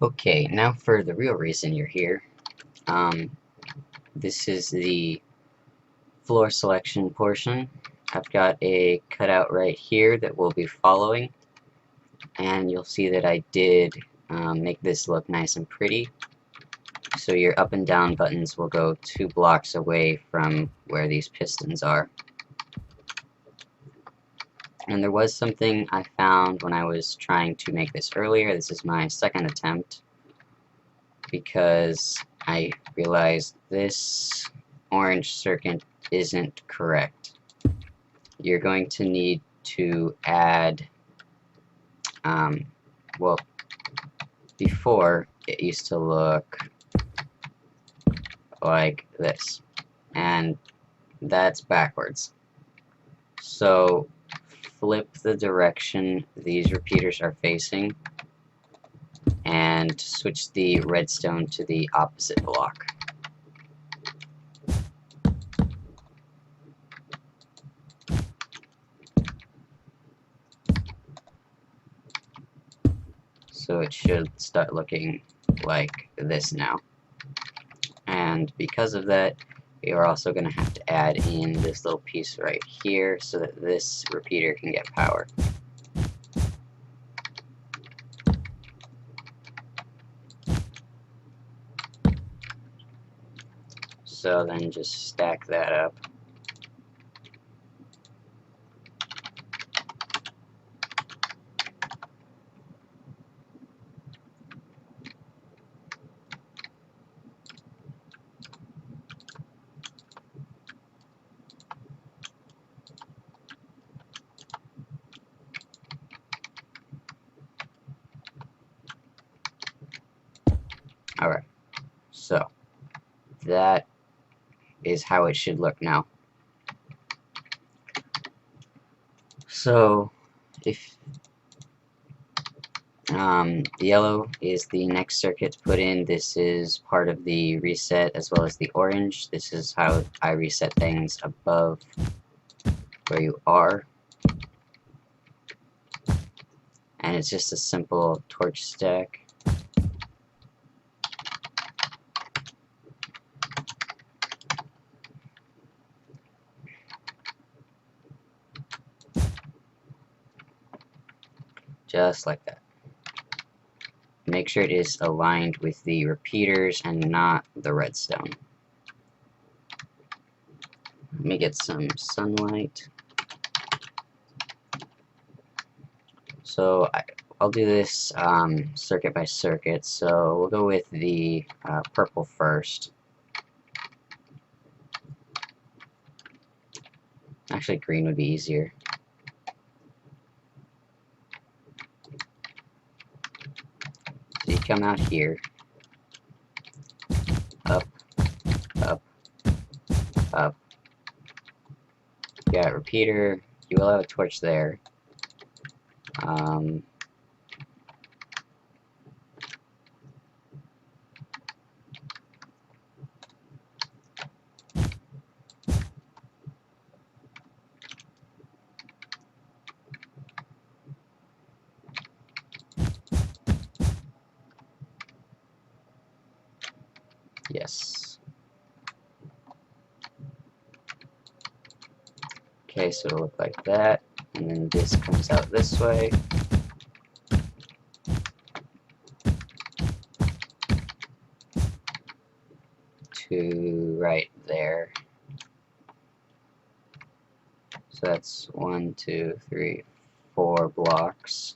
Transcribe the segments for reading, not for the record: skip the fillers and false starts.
Okay, now for the real reason you're here. This is the floor selection portion. I've got a cutout right here that we'll be following, and you'll see that I did make this look nice and pretty. So your up and down buttons will go 2 blocks away from where these pistons are. And there was something I found when I was trying to make this earlier. This is my second attempt, because I realized this orange circuit isn't correct. You're going to need to add, well, before it used to look like this, and that's backwards. So flip the direction these repeaters are facing and switch the redstone to the opposite block. So it should start looking like this now. And because of that, we are also going to have to add in this little piece right here so that this repeater can get power. So then just stack that up. Alright, so that is how it should look now. So if yellow is the next circuit to put in, this is part of the reset, as well as the orange. This is how I reset things above where you are. And it's just a simple torch stack. Just like that. Make sure it is aligned with the repeaters and not the redstone. Let me get some sunlight. So I'll do this circuit by circuit. So we'll go with the purple first. Actually, green would be easier. So you come out here, up, up, up. You got repeater. You will have a torch there. Yes. Okay, so it'll look like that, and then this comes out this way. To right there. So that's 1, 2, 3, 4 blocks.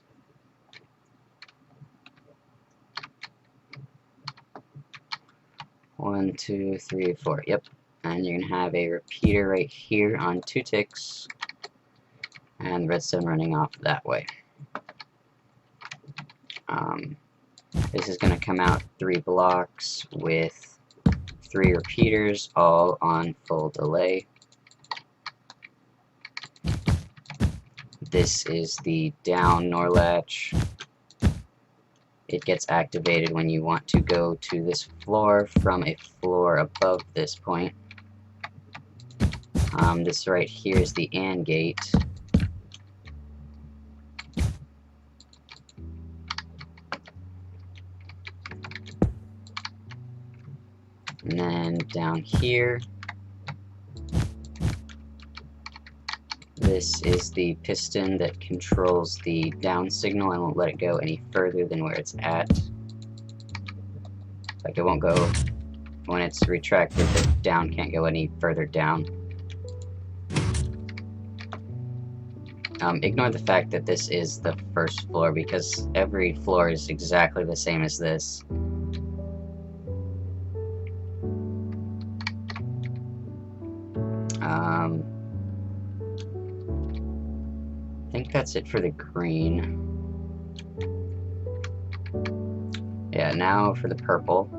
One, two, three, four. Yep. And you're gonna have a repeater right here on 2 ticks, and redstone running off that way. This is gonna come out 3 blocks with 3 repeaters, all on full delay. This is the down NOR latch. It gets activated when you want to go to this floor from a floor above this point. This right here is the AND gate. And then down here, this is the piston that controls the down signal. I won't let it go any further than where it's at. Like, it won't go, when it's retracted, the down can't go any further down. Ignore the fact that this is the first floor, because every floor is exactly the same as this. I think that's it for the green. Yeah, now for the purple.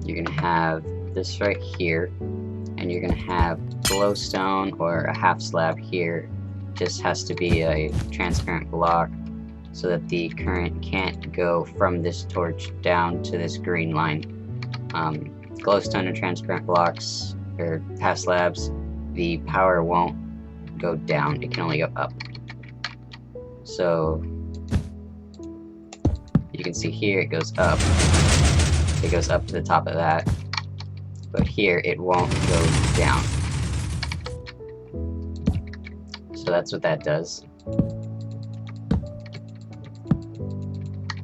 You're gonna have this right here, and you're gonna have glowstone or a half slab here. Just has to be a transparent block so that the current can't go from this torch down to this green line. Glowstone and transparent blocks, or half slabs, the power won't go down, it can only go up. So you can see here it goes up. It goes up to the top of that. But here it won't go down. So that's what that does.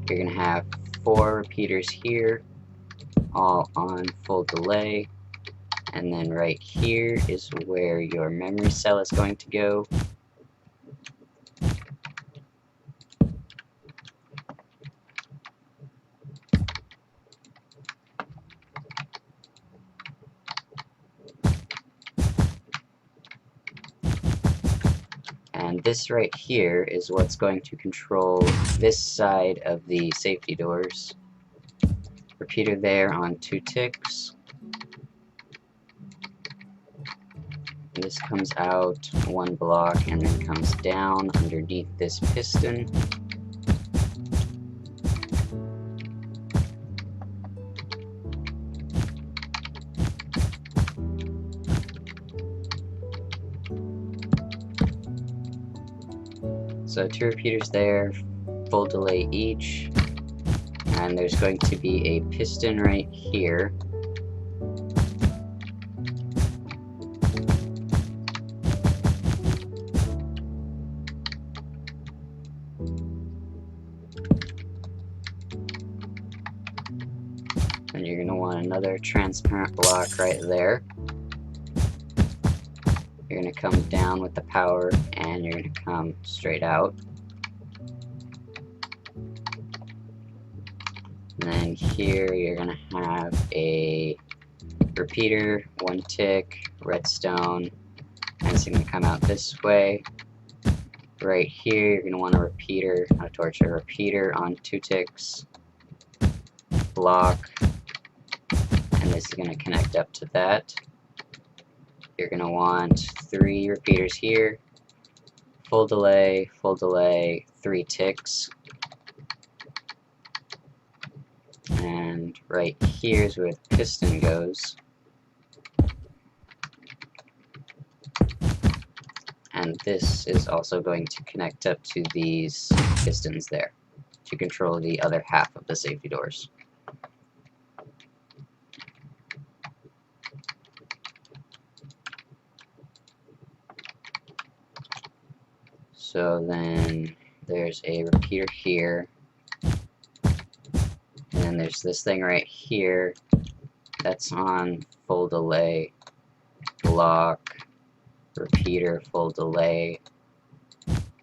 You're gonna have 4 repeaters here, all on full delay. And then right here is where your memory cell is going to go. And this right here is what's going to control this side of the safety doors. Repeater there on 2 ticks. This comes out 1 block and then comes down underneath this piston. So 2 repeaters there, full delay each, and there's going to be a piston right here. And you're going to want another transparent block right there. You're going to come down with the power, and you're going to come straight out. And then here you're going to have a repeater, 1 tick, redstone, and it's going to come out this way. Right here you're going to want a repeater, not a torch, a repeater on 2 ticks, block, and this is going to connect up to that. You're going to want 3 repeaters here, full delay, 3 ticks. And right here is where the piston goes. And this is also going to connect up to these pistons there to control the other half of the safety doors. So then there's a repeater here, and then there's this thing right here that's on full delay, block, repeater, full delay,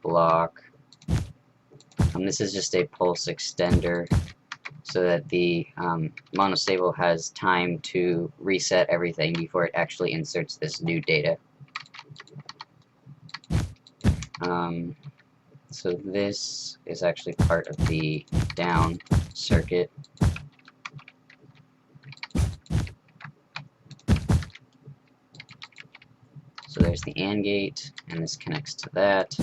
block. This is just a pulse extender so that the monostable has time to reset everything before it actually inserts this new data. So this is actually part of the down circuit. So there's the AND gate, and this connects to that.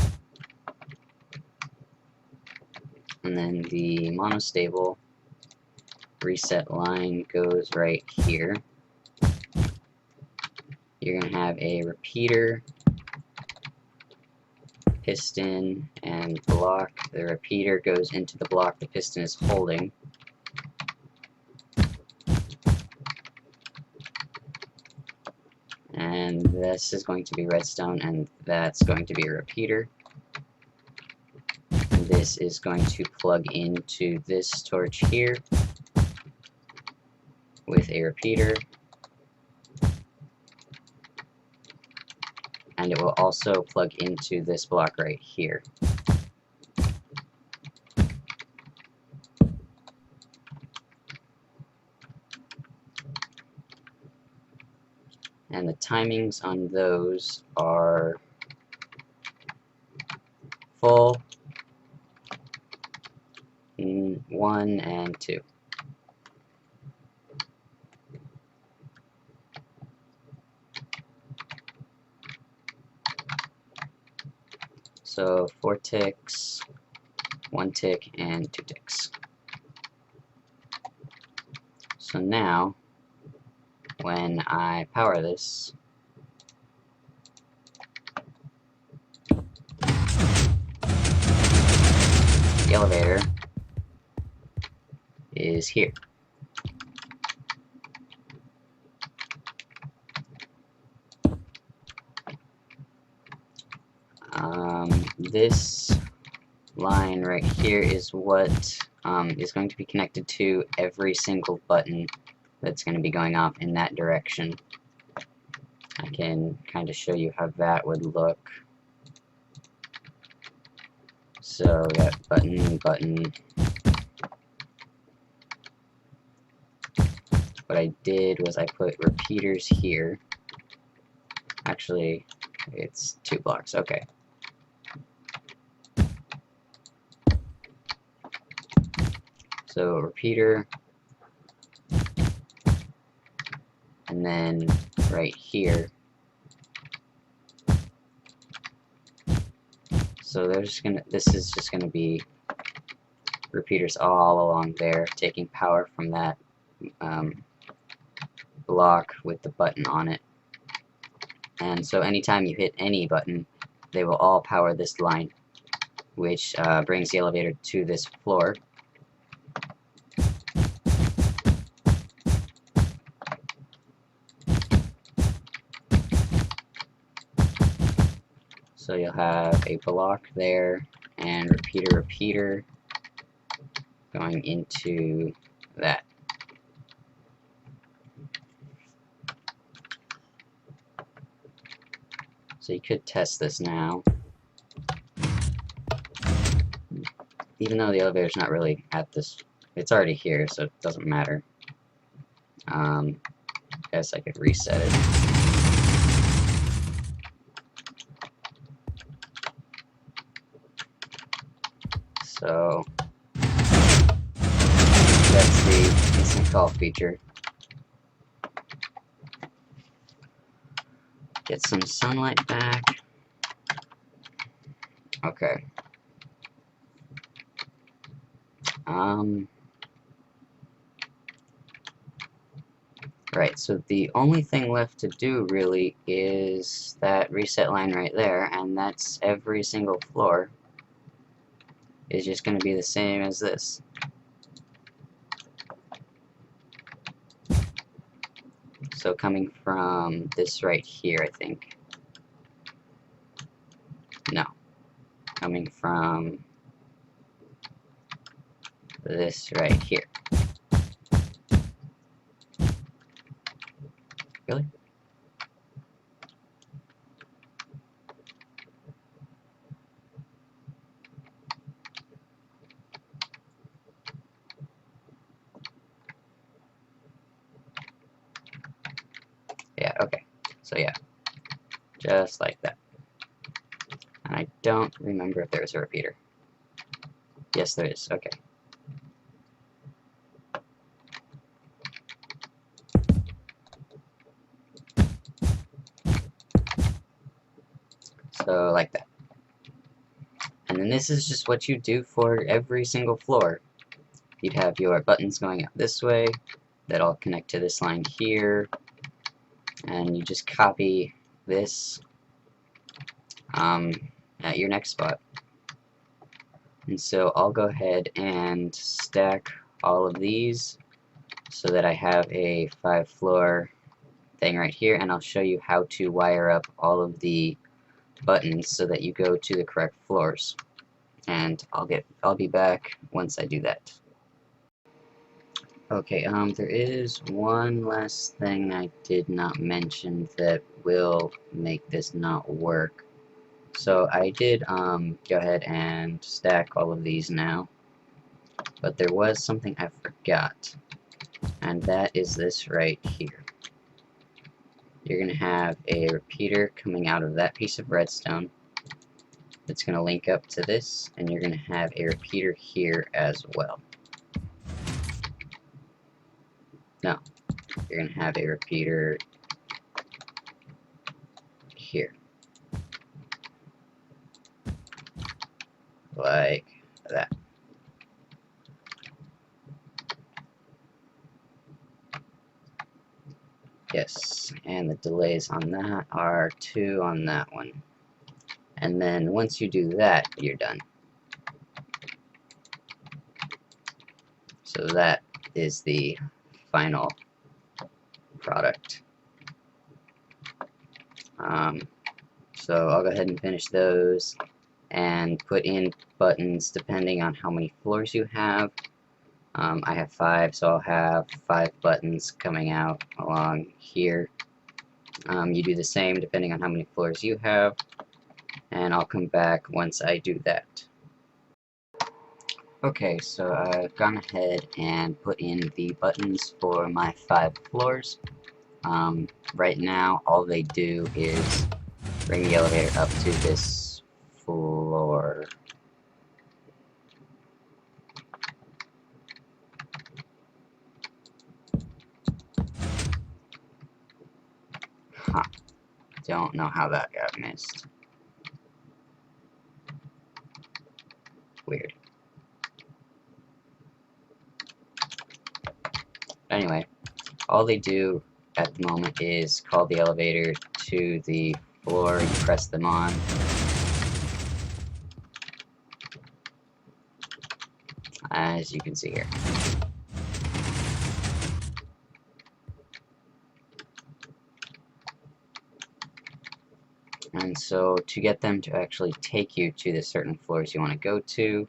And then the monostable reset line goes right here. You're going to have a repeater, piston, and block. The repeater goes into the block the piston is holding. And this is going to be redstone, and that's going to be a repeater. And this is going to plug into this torch here with a repeater. And it will also plug into this block right here. And the timings on those are full, 1 and 2. So 4 ticks, 1 tick, and 2 ticks. So now, when I power this, the elevator is here. This line right here is what is going to be connected to every single button that's going to be going off in that direction. I can kind of show you how that would look. So we got button, button. What I did was I put repeaters here. Actually, it's 2 blocks. Okay. So repeater, and then right here. So this is just gonna be repeaters all along there, taking power from that block with the button on it. And so anytime you hit any button, they will all power this line, which brings the elevator to this floor. So you'll have a block there and repeater going into that. So you could test this now. Even though the elevator's not really at this, it's already here, so it doesn't matter. I guess I could reset it. So that's the instant call feature. Get some sunlight back. Okay. Right, so the only thing left to do really is that reset line right there, and that's every single floor is just going to be the same as this. So coming from this right here, I think. No. Coming from this right here. Really? Yeah, okay. So yeah, just like that. And I don't remember if there was a repeater. Yes, there is. Okay. So like that. And then this is just what you do for every single floor. you'd have your buttons going out this way that all connect to this line here, and you just copy this at your next spot. And so I'll go ahead and stack all of these so that I have a 5-floor thing right here, and I'll show you how to wire up all of the buttons so that you go to the correct floors. And I'll be back once I do that. Okay, there is one last thing I did not mention that will make this not work. So I did go ahead and stack all of these now, but there was something I forgot, and that is this right here. You're going to have a repeater coming out of that piece of redstone that's going to link up to this, and you're going to have a repeater here as well. No, you're going to have a repeater here. Like that. Yes, and the delays on that are 2 on that one. And then once you do that, you're done. So that is the final product. So I'll go ahead and finish those and put in buttons depending on how many floors you have. I have 5, so I'll have 5 buttons coming out along here. You do the same depending on how many floors you have, and I'll come back once I do that. Okay, so I've gone ahead and put in the buttons for my 5 floors. Right now, all they do is bring the elevator up to this floor. Huh. Don't know how that got missed. Weird. Anyway, all they do at the moment is call the elevator to the floor, you press them on. As you can see here. And so to get them to actually take you to the certain floors you want to go to,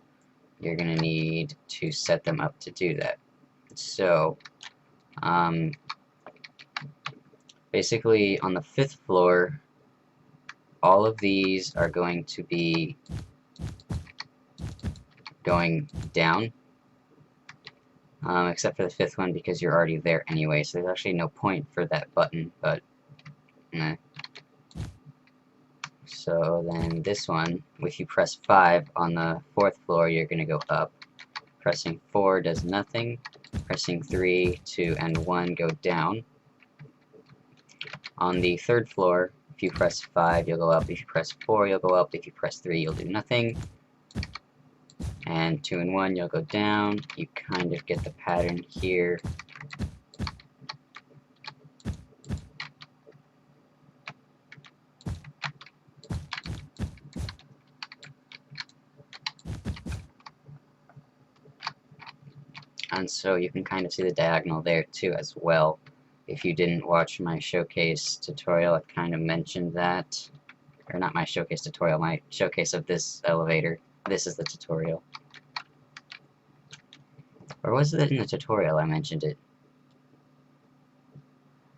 you're going to need to set them up to do that. So basically on the 5th floor, all of these are going to be going down, except for the 5th one because you're already there anyway, so there's actually no point for that button, but So then this one, if you press 5 on the 4th floor, you're going to go up. Pressing 4 does nothing. Pressing 3, 2, and 1 go down. On the 3rd floor, if you press 5, you'll go up. If you press 4, you'll go up. If you press 3, you'll do nothing. And 2 and 1, you'll go down. You kind of get the pattern here. And so you can kind of see the diagonal there too as well. If you didn't watch my showcase tutorial, I kind of mentioned that. Or not my showcase tutorial, my showcase of this elevator. This is the tutorial. Or was it in the tutorial I mentioned it?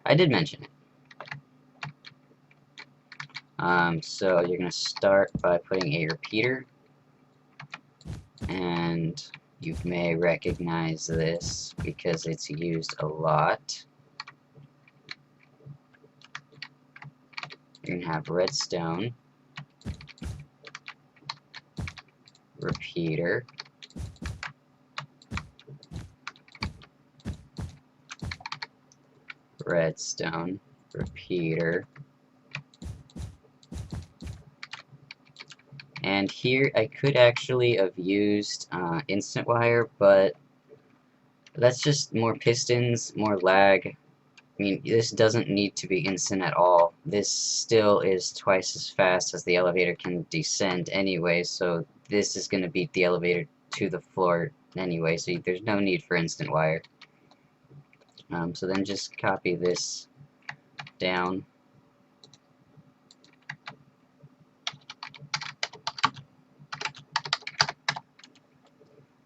I did mention it. So you're going to start by putting a repeater. And you may recognize this because it's used a lot. You're going to have redstone, repeater, redstone, repeater, and here I could actually have used instant wire, but That's just more pistons, more lag. I mean, this doesn't need to be instant at all. This still is twice as fast as the elevator can descend anyway, so this is going to beat the elevator to the floor anyway, so there's no need for instant wire. So then just copy this down.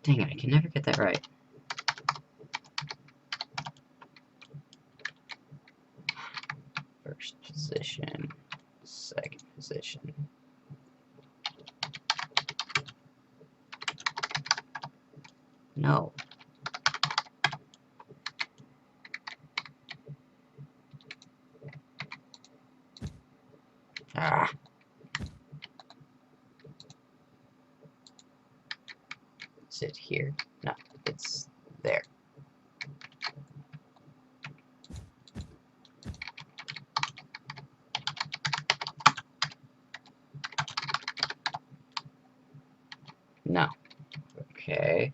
Dang it, I can never get that right. First position, second position. No. Ah. Is it here? No, it's there. No. Okay.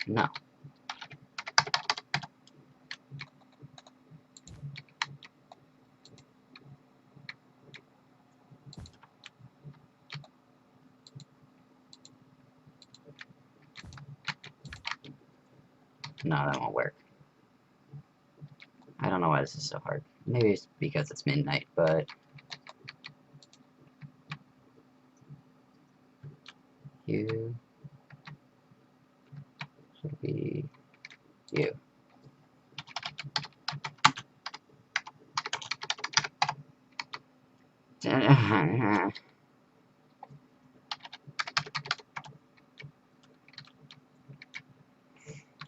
No. No, that won't work. I don't know why this is so hard. Maybe it's because it's midnight, but... You... should be... you.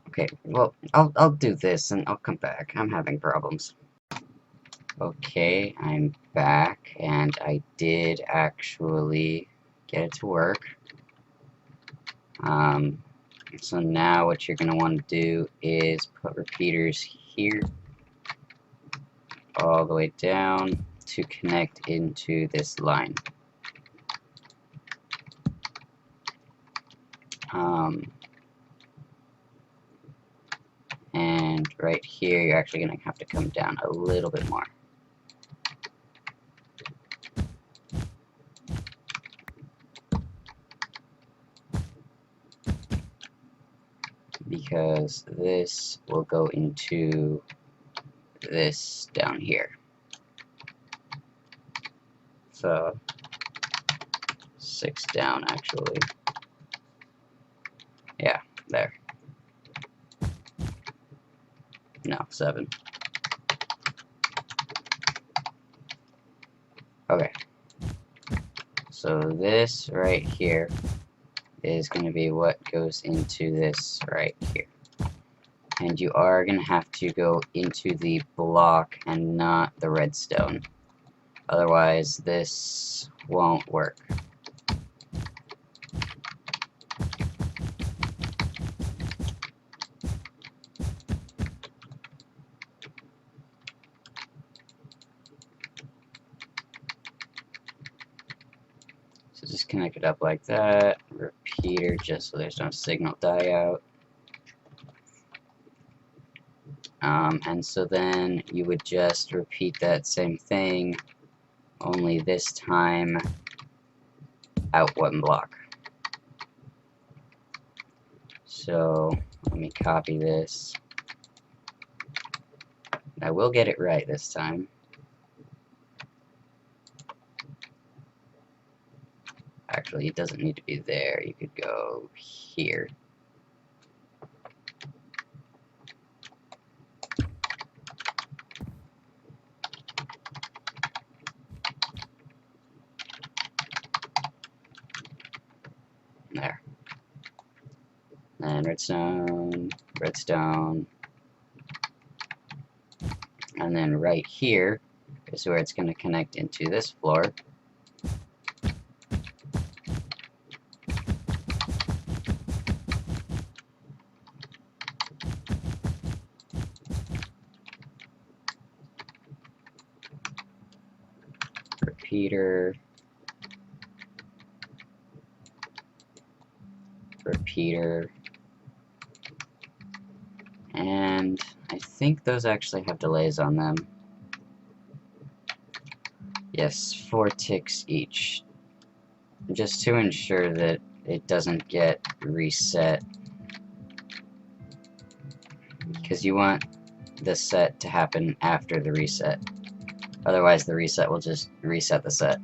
Okay, well, I'll do this and I'll come back. I'm having problems. Okay, I'm back, and I did actually get it to work. So now what you're going to want to do is put repeaters here, all the way down to connect into this line. And right here, you're actually going to have to come down a little bit more. Because this will go into this down here. So 6 down, actually. Yeah, there. No, 7. Okay. So this right here is going to be what goes into this right here. And you are going to have to go into the block and not the redstone. Otherwise, this won't work. So just connect it up like that. Repeater just so there's no signal die out. And so then you would just repeat that same thing, only this time out one block. So let me copy this. I will get it right this time. Actually, it doesn't need to be there. You could go here. There. And redstone, redstone. And then right here is where it's going to connect into this floor. repeater, repeater, and I think those actually have delays on them. Yes, 4 ticks each, just to ensure that it doesn't get reset, because you want the set to happen after the reset. Otherwise the reset will just reset the set.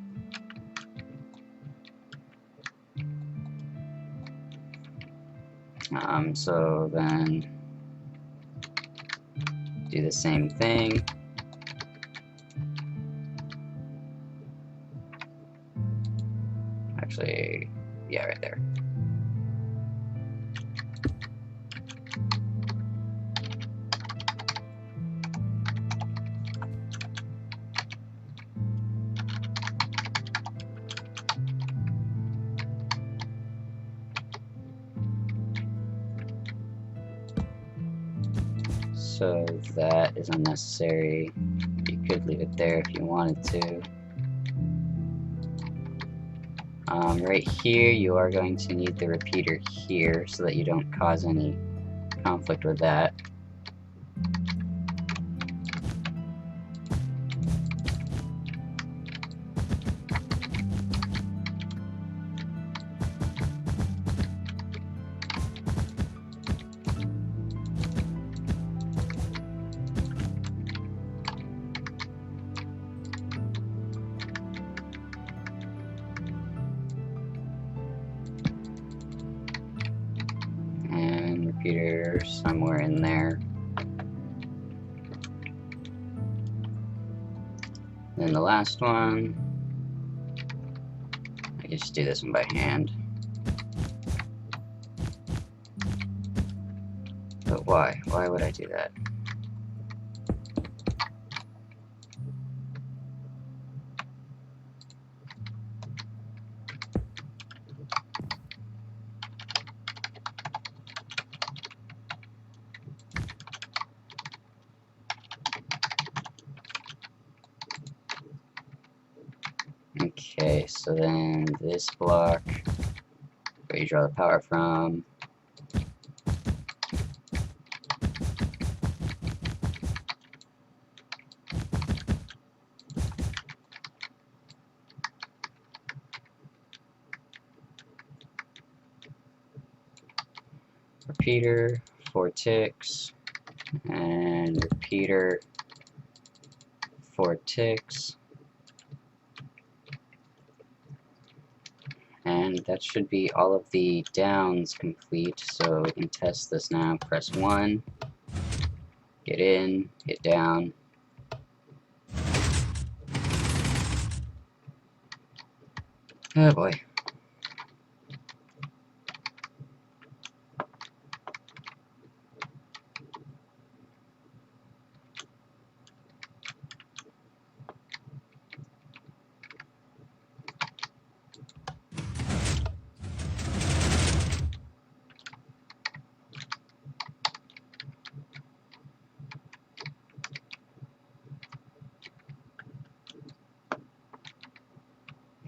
So then do the same thing. Actually, yeah, right there. So that is unnecessary. You could leave it there if you wanted to. Right here, you are going to need the repeater here so that you don't cause any conflict with that. And repeater somewhere in there. Then the last one, I can just do this one by hand. But why? Why would I do that? Okay, so then this block, where you draw the power from, repeater, 4 ticks, and repeater, 4 ticks. And that should be all of the downs complete, so we can test this now. Press 1, get in, hit down. Oh boy.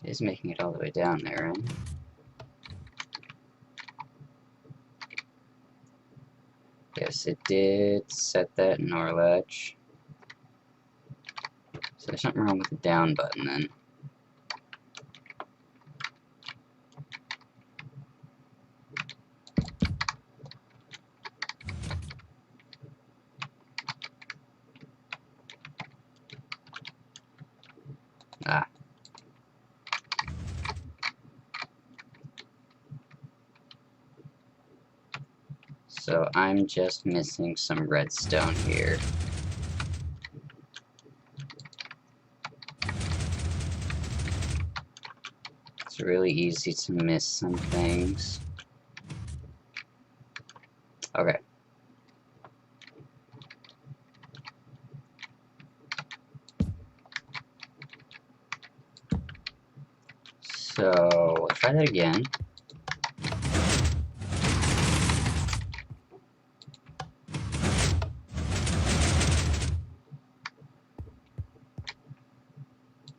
It is making it all the way down there, right? Yes, it did set that NOR latch. So there's something wrong with the down button then. Ah. So I'm just missing some redstone here. It's really easy to miss some things. Okay. So, we'll try that again.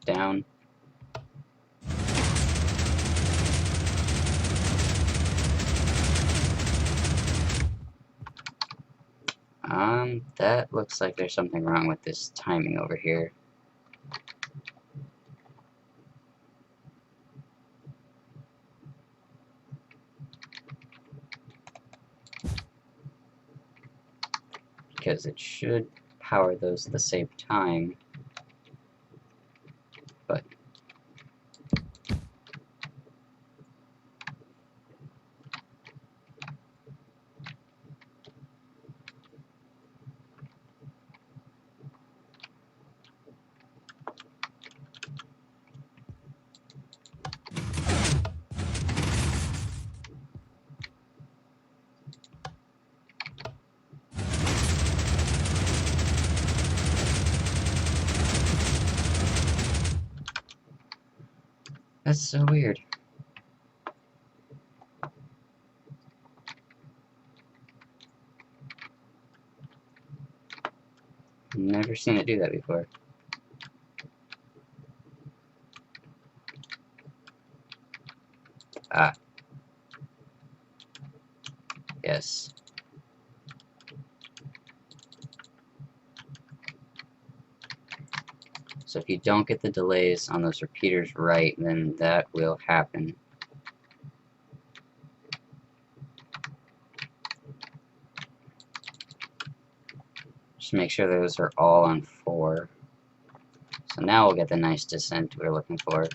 Down. That looks like there's something wrong with this timing over here. Because it should power those at the same time, but that's so weird. Never seen it do that before. Ah. Yes. So if you don't get the delays on those repeaters right, then that will happen. Just make sure those are all on 4. So now we'll get the nice descent we're looking for.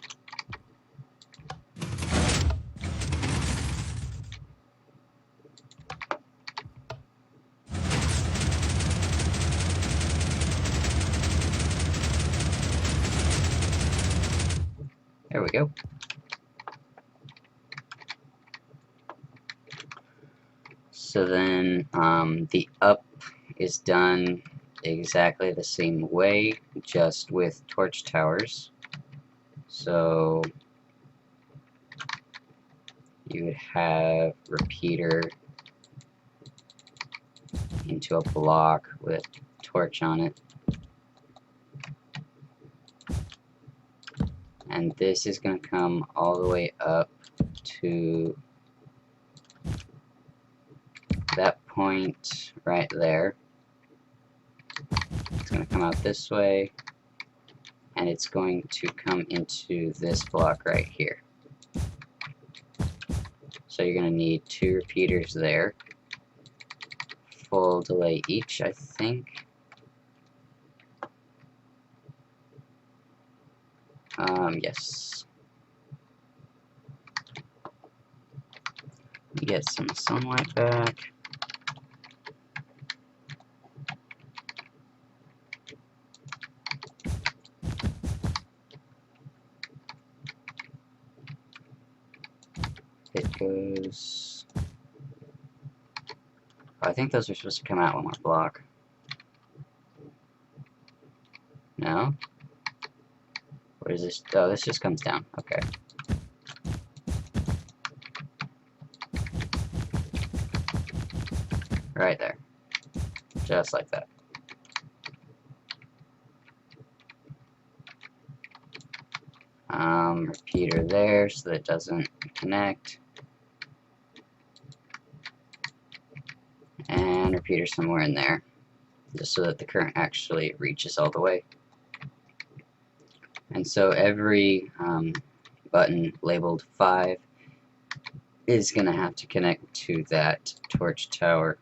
There we go. So then the up is done exactly the same way, just with torch towers. So you would have repeater into a block with torch on it. And this is going to come all the way up to that point right there. It's going to come out this way, and it's going to come into this block right here. So you're going to need 2 repeaters there. Full delay each, I think. Yes. Get some sunlight back. It goes... I think those are supposed to come out one more block. No? Or is this... Oh, this just comes down. Okay. Right there. Just like that. Repeater there so that it doesn't connect. And repeater somewhere in there, just so that the current actually reaches all the way. And so every button labeled 5 is going to have to connect to that torch tower.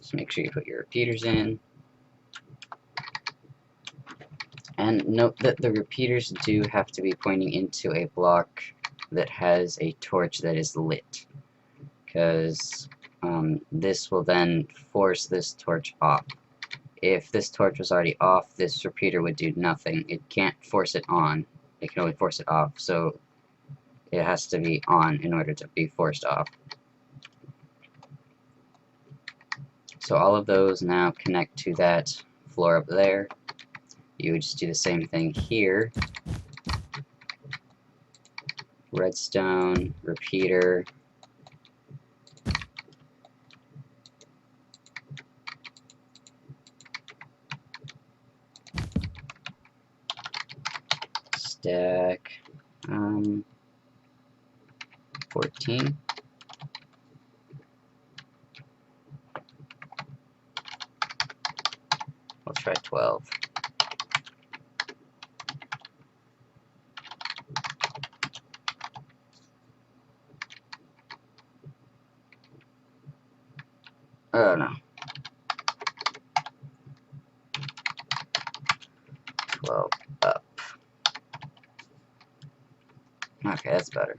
So make sure you put your repeaters in. And note that the repeaters do have to be pointing into a block that has a torch that is lit, because this will then force this torch off. If this torch was already off, this repeater would do nothing. It can't force it on. It can only force it off, so it has to be on in order to be forced off. So all of those now connect to that floor up there. You would just do the same thing here. redstone, repeater, stack 14. We'll try 12. Oh no. 12 up. Okay, that's better.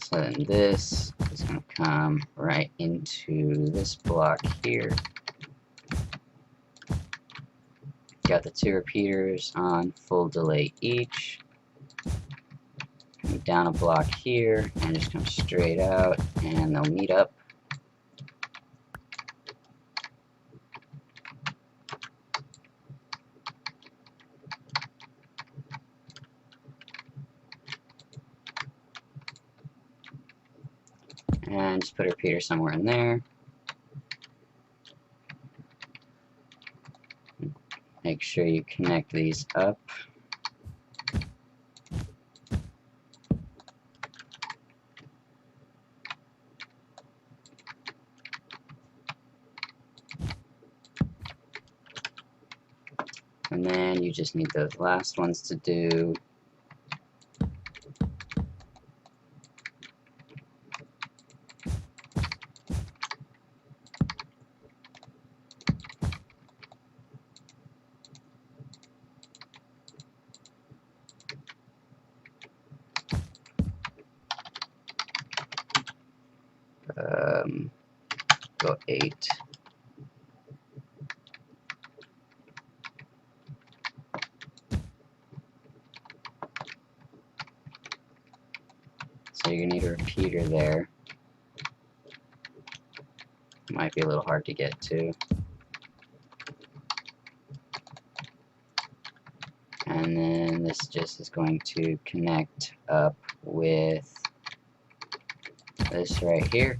So then this is going to come right into this block here. Got the 2 repeaters on full delay each. Come down a block here and just come straight out, and they'll meet up. And just put a repeater somewhere in there. Make sure you connect these up. And then you just need those last ones to do. Go 8. So you need a repeater there. Might be a little hard to get to. And then this just is going to connect up with this right here.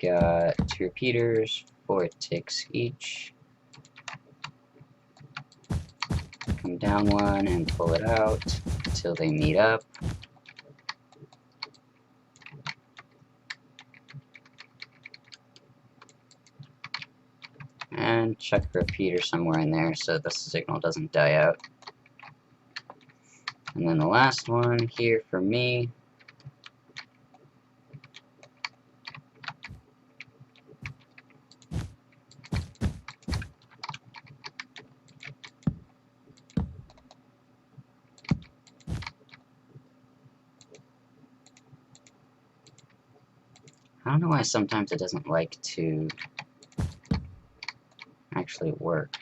Got 2 repeaters, 4 ticks each. Come down one and pull it out until they meet up. And chuck a repeater somewhere in there so the signal doesn't die out. And then the last one here for me. I don't know why sometimes it doesn't like to actually work.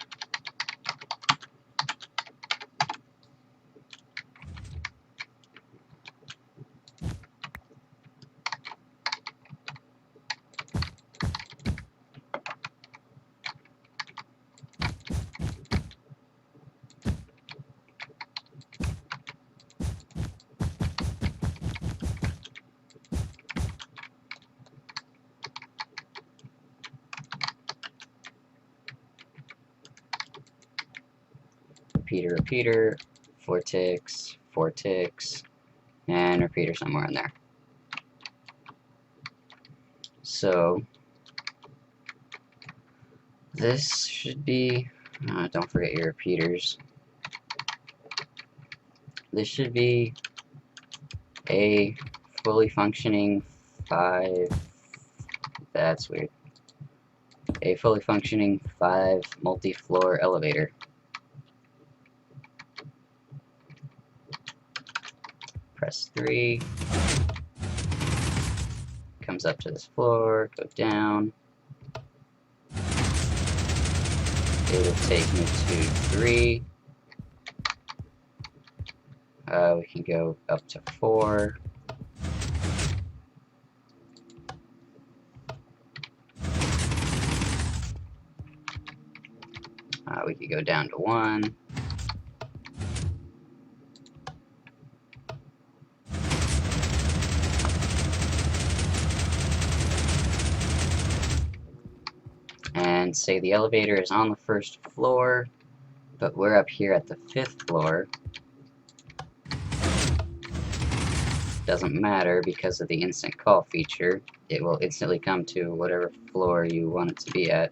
Repeater, 4 ticks, 4 ticks, and repeater somewhere in there. So this should be, don't forget your repeaters. This should be a fully functioning 5, that's weird, a fully functioning 5 multi-floor elevator. Press 3, comes up to this floor, go down. It will take me to 3. We can go up to 4. We could go down to 1. and say the elevator is on the 1st floor, but we're up here at the 5th floor. Doesn't matter because of the instant call feature. It will instantly come to whatever floor you want it to be at.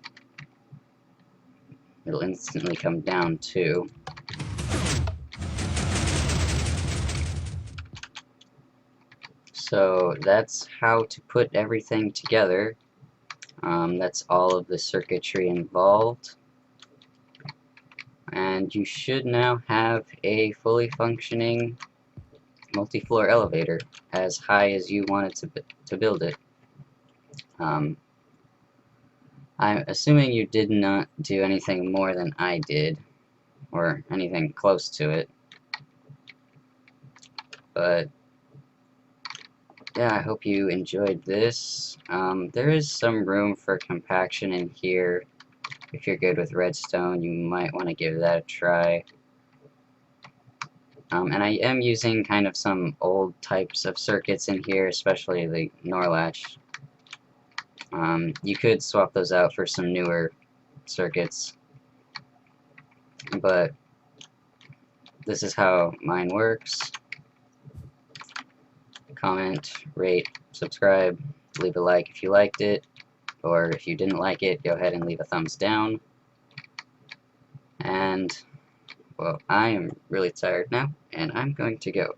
It'll instantly come down too. So that's how to put everything together. That's all of the circuitry involved. And you should now have a fully functioning multi-floor elevator as high as you wanted to build it. I'm assuming you did not do anything more than I did, or anything close to it. But yeah, I hope you enjoyed this. There is some room for compaction in here. If you're good with redstone, you might want to give that a try. And I am using kind of some old types of circuits in here, especially the NOR latch. You could swap those out for some newer circuits, but this is how mine works. Comment, rate, subscribe, leave a like if you liked it, or if you didn't like it, go ahead and leave a thumbs down. And, well, I am really tired now, and I'm going to go.